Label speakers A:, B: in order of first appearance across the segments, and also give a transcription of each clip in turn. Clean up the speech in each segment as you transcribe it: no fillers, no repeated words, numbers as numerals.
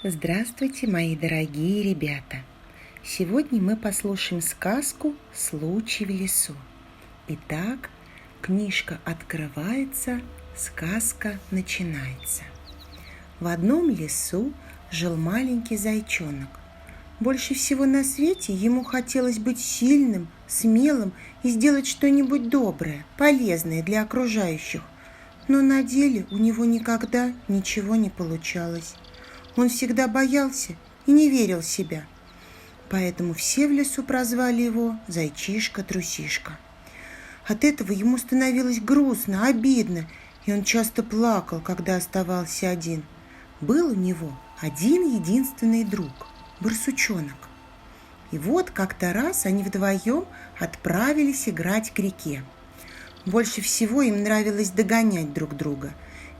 A: Здравствуйте, мои дорогие ребята! Сегодня мы послушаем сказку «Случай в лесу». Итак, книжка открывается, сказка начинается. В одном лесу жил маленький зайчонок. Больше всего на свете ему хотелось быть сильным, смелым и сделать что-нибудь доброе, полезное для окружающих. Но на деле у него никогда ничего не получалось. Он всегда боялся и не верил в себя. Поэтому все в лесу прозвали его Зайчишка-трусишка. От этого ему становилось грустно, обидно, и он часто плакал, когда оставался один. Был у него один единственный друг – барсучонок. И вот как-то раз они вдвоем отправились играть к реке. Больше всего им нравилось догонять друг друга.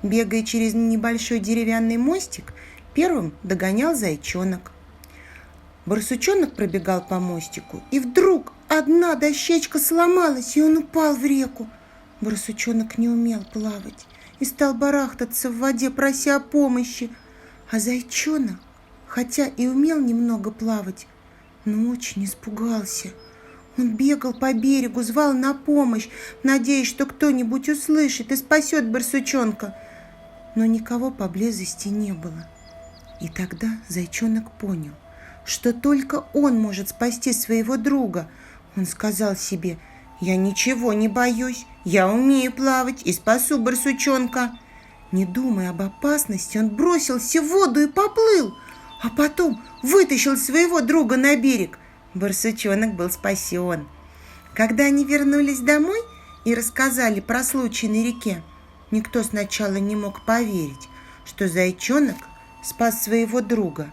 A: Бегая через небольшой деревянный мостик, первым догонял зайчонок. Барсучонок пробегал по мостику, и вдруг одна дощечка сломалась, и он упал в реку. Барсучонок не умел плавать и стал барахтаться в воде, прося о помощи. А зайчонок, хотя и умел немного плавать, но очень испугался. Он бегал по берегу, звал на помощь, надеясь, что кто-нибудь услышит и спасет барсучонка. Но никого поблизости не было. И тогда зайчонок понял, что только он может спасти своего друга. Он сказал себе: «Я ничего не боюсь, я умею плавать и спасу барсучонка». Не думая об опасности, он бросился в воду и поплыл, а потом вытащил своего друга на берег. Барсучонок был спасен. Когда они вернулись домой и рассказали про случай на реке, никто сначала не мог поверить, что зайчонок спас своего друга.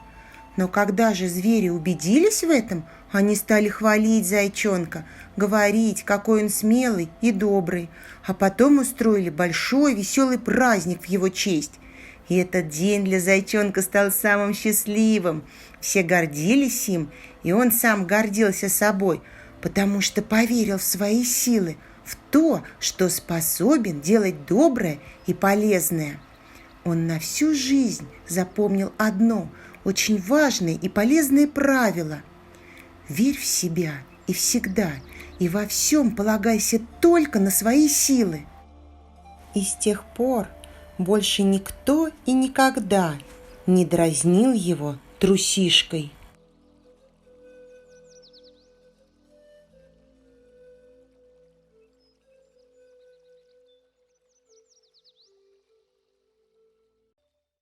A: Но когда же звери убедились в этом, они стали хвалить зайчонка, говорить, какой он смелый и добрый, а потом устроили большой веселый праздник в его честь. И этот день для зайчонка стал самым счастливым. Все гордились им, и он сам гордился собой, потому что поверил в свои силы, в то, что способен делать доброе и полезное. Он на всю жизнь запомнил одно очень важное и полезное правило: верь в себя и всегда, и во всем полагайся только на свои силы. И с тех пор больше никто и никогда не дразнил его трусишкой.